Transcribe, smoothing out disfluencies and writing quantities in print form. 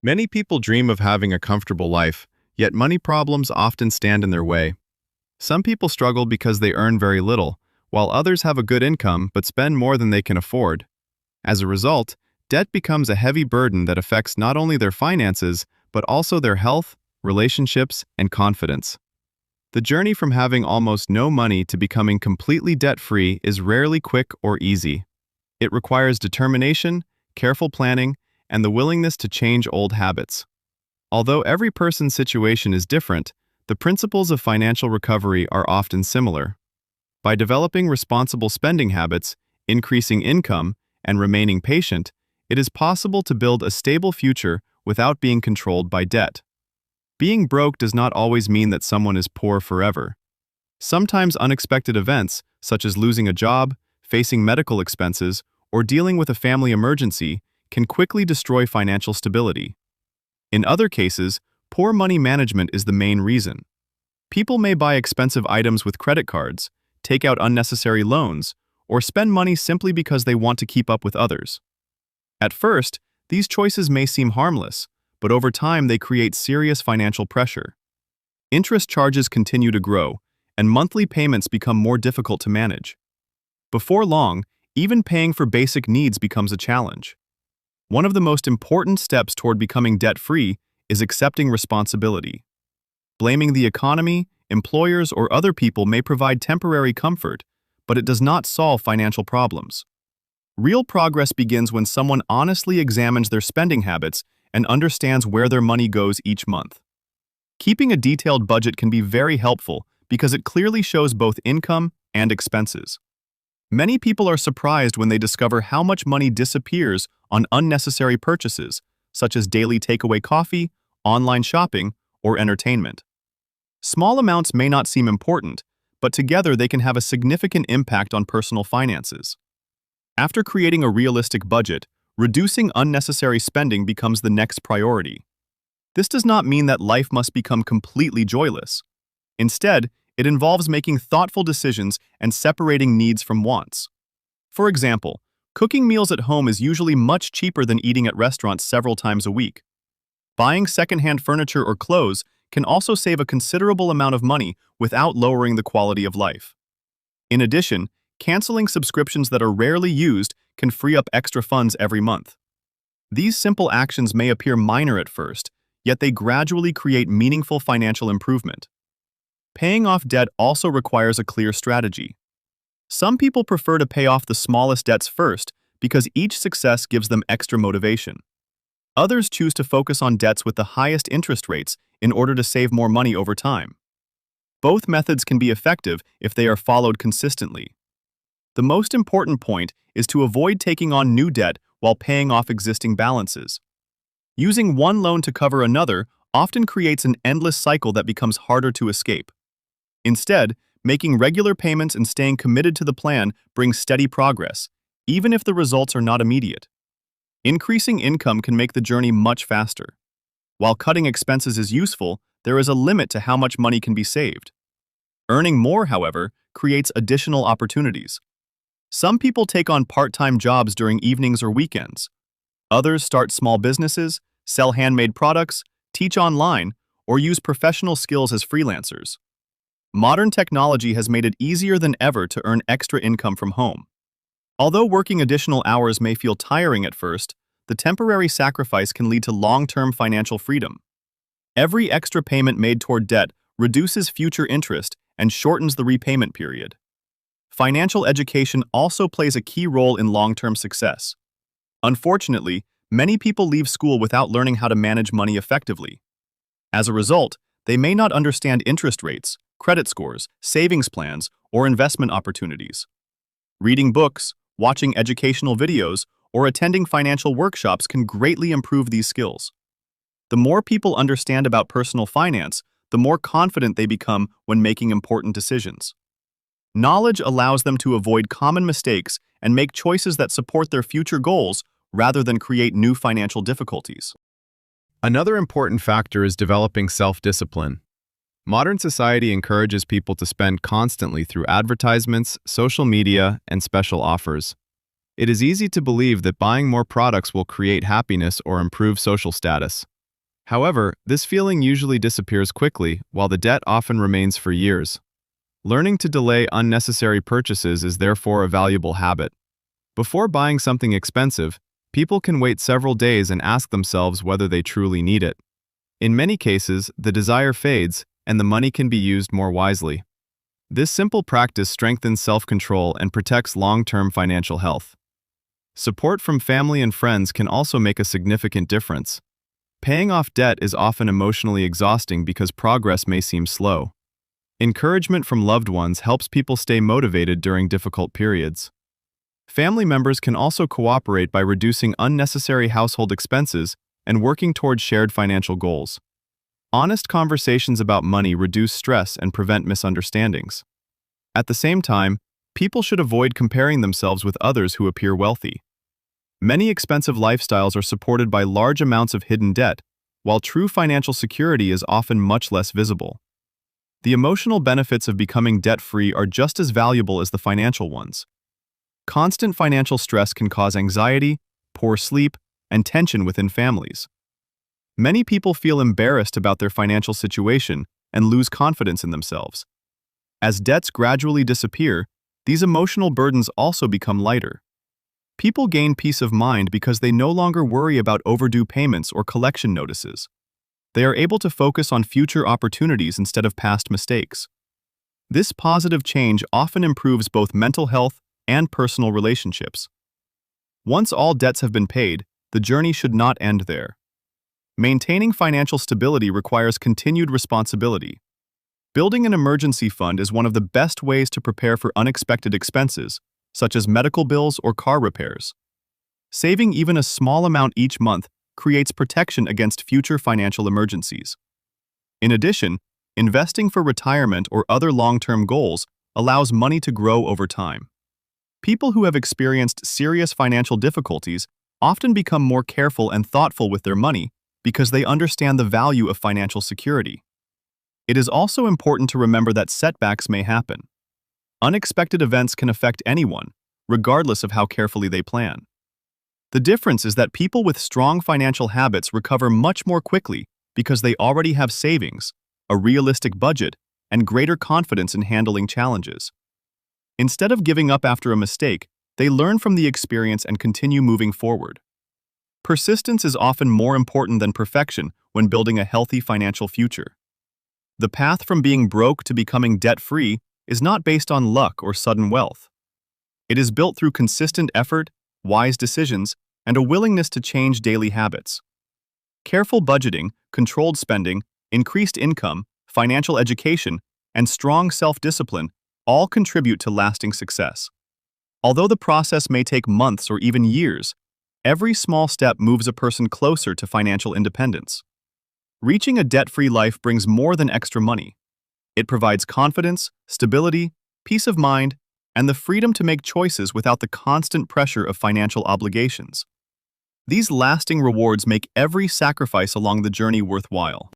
Many people dream of having a comfortable life, yet money problems often stand in their way. Some people struggle because they earn very little, while others have a good income but spend more than they can afford. As a result, debt becomes a heavy burden that affects not only their finances, but also their health, relationships, and confidence. The journey from having almost no money to becoming completely debt-free is rarely quick or easy. It requires determination, careful planning, and the willingness to change old habits. Although every person's situation is different, the principles of financial recovery are often similar. By developing responsible spending habits, increasing income, and remaining patient, it is possible to build a stable future without being controlled by debt. Being broke does not always mean that someone is poor forever. Sometimes unexpected events, such as losing a job, facing medical expenses, or dealing with a family emergency, can quickly destroy financial stability. In other cases, poor money management is the main reason. People may buy expensive items with credit cards, take out unnecessary loans, or spend money simply because they want to keep up with others. At first, these choices may seem harmless, but over time they create serious financial pressure. Interest charges continue to grow, and monthly payments become more difficult to manage. Before long, even paying for basic needs becomes a challenge. One of the most important steps toward becoming debt-free is accepting responsibility. Blaming the economy, employers, or other people may provide temporary comfort, but it does not solve financial problems. Real progress begins when someone honestly examines their spending habits and understands where their money goes each month. Keeping a detailed budget can be very helpful because it clearly shows both income and expenses. Many people are surprised when they discover how much money disappears on unnecessary purchases, such as daily takeaway coffee, online shopping, or entertainment. Small amounts may not seem important, but together they can have a significant impact on personal finances. After creating a realistic budget, reducing unnecessary spending becomes the next priority. This does not mean that life must become completely joyless. Instead, it involves making thoughtful decisions and separating needs from wants. For example, cooking meals at home is usually much cheaper than eating at restaurants several times a week. Buying secondhand furniture or clothes can also save a considerable amount of money without lowering the quality of life. In addition, canceling subscriptions that are rarely used can free up extra funds every month. These simple actions may appear minor at first, yet they gradually create meaningful financial improvement. Paying off debt also requires a clear strategy. Some people prefer to pay off the smallest debts first because each success gives them extra motivation. Others choose to focus on debts with the highest interest rates in order to save more money over time. Both methods can be effective if they are followed consistently. The most important point is to avoid taking on new debt while paying off existing balances. Using one loan to cover another often creates an endless cycle that becomes harder to escape. Instead, making regular payments and staying committed to the plan brings steady progress, even if the results are not immediate. Increasing income can make the journey much faster. While cutting expenses is useful, there is a limit to how much money can be saved. Earning more, however, creates additional opportunities. Some people take on part-time jobs during evenings or weekends. Others start small businesses, sell handmade products, teach online, or use professional skills as freelancers. Modern technology has made it easier than ever to earn extra income from home. Although working additional hours may feel tiring at first, the temporary sacrifice can lead to long-term financial freedom. Every extra payment made toward debt reduces future interest and shortens the repayment period. Financial education also plays a key role in long-term success. Unfortunately, many people leave school without learning how to manage money effectively. As a result, they may not understand interest rates, credit scores, savings plans, or investment opportunities. Reading books, watching educational videos, or attending financial workshops can greatly improve these skills. The more people understand about personal finance, the more confident they become when making important decisions. Knowledge allows them to avoid common mistakes and make choices that support their future goals rather than create new financial difficulties. Another important factor is developing self-discipline. Modern society encourages people to spend constantly through advertisements, social media, and special offers. It is easy to believe that buying more products will create happiness or improve social status. However, this feeling usually disappears quickly, while the debt often remains for years. Learning to delay unnecessary purchases is therefore a valuable habit. Before buying something expensive, people can wait several days and ask themselves whether they truly need it. In many cases, the desire fades, and the money can be used more wisely. This simple practice strengthens self-control and protects long-term financial health. Support from family and friends can also make a significant difference. Paying off debt is often emotionally exhausting because progress may seem slow. Encouragement from loved ones helps people stay motivated during difficult periods. Family members can also cooperate by reducing unnecessary household expenses and working toward shared financial goals. Honest conversations about money reduce stress and prevent misunderstandings. At the same time, people should avoid comparing themselves with others who appear wealthy. Many expensive lifestyles are supported by large amounts of hidden debt, while true financial security is often much less visible. The emotional benefits of becoming debt-free are just as valuable as the financial ones. Constant financial stress can cause anxiety, poor sleep, and tension within families. Many people feel embarrassed about their financial situation and lose confidence in themselves. As debts gradually disappear, these emotional burdens also become lighter. People gain peace of mind because they no longer worry about overdue payments or collection notices. They are able to focus on future opportunities instead of past mistakes. This positive change often improves both mental health and personal relationships. Once all debts have been paid, the journey should not end there. Maintaining financial stability requires continued responsibility. Building an emergency fund is one of the best ways to prepare for unexpected expenses, such as medical bills or car repairs. Saving even a small amount each month creates protection against future financial emergencies. In addition, investing for retirement or other long-term goals allows money to grow over time. People who have experienced serious financial difficulties often become more careful and thoughtful with their money because they understand the value of financial security. It is also important to remember that setbacks may happen. Unexpected events can affect anyone, regardless of how carefully they plan. The difference is that people with strong financial habits recover much more quickly because they already have savings, a realistic budget, and greater confidence in handling challenges. Instead of giving up after a mistake, they learn from the experience and continue moving forward. Persistence is often more important than perfection when building a healthy financial future. The path from being broke to becoming debt-free is not based on luck or sudden wealth. It is built through consistent effort, wise decisions, and a willingness to change daily habits. Careful budgeting, controlled spending, increased income, financial education, and strong self-discipline all contribute to lasting success. Although the process may take months or even years, every small step moves a person closer to financial independence. Reaching a debt-free life brings more than extra money. It provides confidence, stability, peace of mind, and the freedom to make choices without the constant pressure of financial obligations. These lasting rewards make every sacrifice along the journey worthwhile.